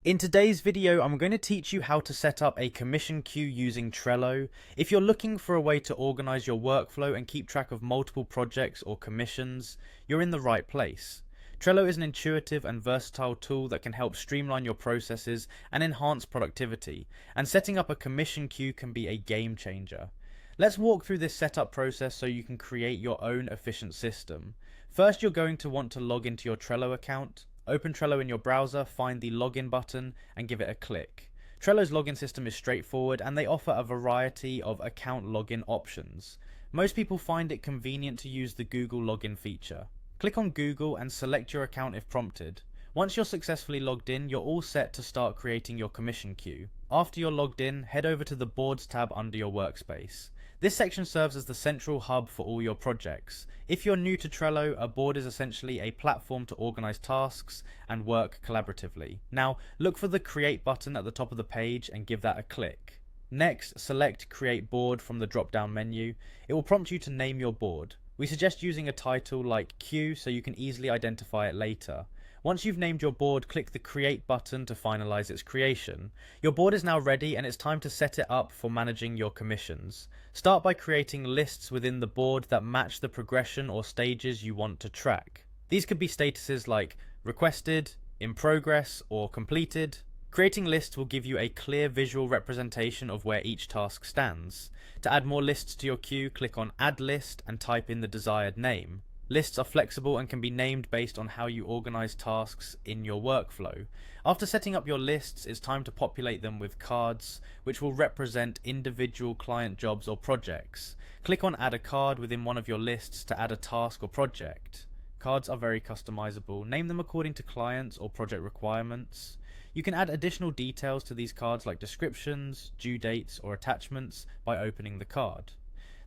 In today's video, I'm going to teach you how to set up a commission queue using Trello. If you're looking for a way to organize your workflow and keep track of multiple projects or commissions, you're in the right place. Trello is an intuitive and versatile tool that can help streamline your processes and enhance productivity, and setting up a commission queue can be a game changer. Let's walk through this setup process so you can create your own efficient system. First, you're going to want to log into your Trello account. Open Trello in your browser, find the login button and give it a click. Trello's login system is straightforward and they offer a variety of account login options. Most people find it convenient to use the Google login feature. Click on Google and select your account if prompted. Once you're successfully logged in, you're all set to start creating your commission queue. After you're logged in, head over to the Boards tab under your workspace. This section serves as the central hub for all your projects. If you're new to Trello, a board is essentially a platform to organize tasks and work collaboratively. Now, look for the Create button at the top of the page and give that a click. Next, select Create Board from the drop-down menu. It will prompt you to name your board. We suggest using a title like Queue so you can easily identify it later. Once you've named your board, click the Create button to finalize its creation. Your board is now ready and it's time to set it up for managing your commissions. Start by creating lists within the board that match the progression or stages you want to track. These could be statuses like requested, in progress, or completed. Creating lists will give you a clear visual representation of where each task stands. To add more lists to your queue, click on Add List and type in the desired name. Lists are flexible and can be named based on how you organize tasks in your workflow. After setting up your lists, it's time to populate them with cards, which will represent individual client jobs or projects. Click on Add a Card within one of your lists to add a task or project. Cards are very customizable. Name them according to clients or project requirements. You can add additional details to these cards like descriptions, due dates, or attachments by opening the card.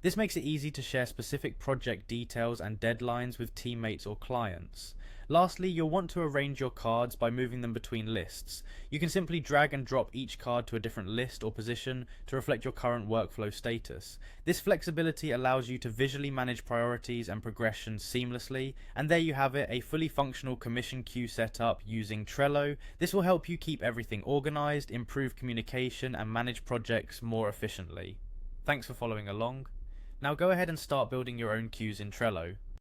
This makes it easy to share specific project details and deadlines with teammates or clients. Lastly, you'll want to arrange your cards by moving them between lists. You can simply drag and drop each card to a different list or position to reflect your current workflow status. This flexibility allows you to visually manage priorities and progression seamlessly, and there you have it, a fully functional commission queue setup using Trello. This will help you keep everything organized, improve communication, and manage projects more efficiently. Thanks for following along. Now go ahead and start building your own queues in Trello.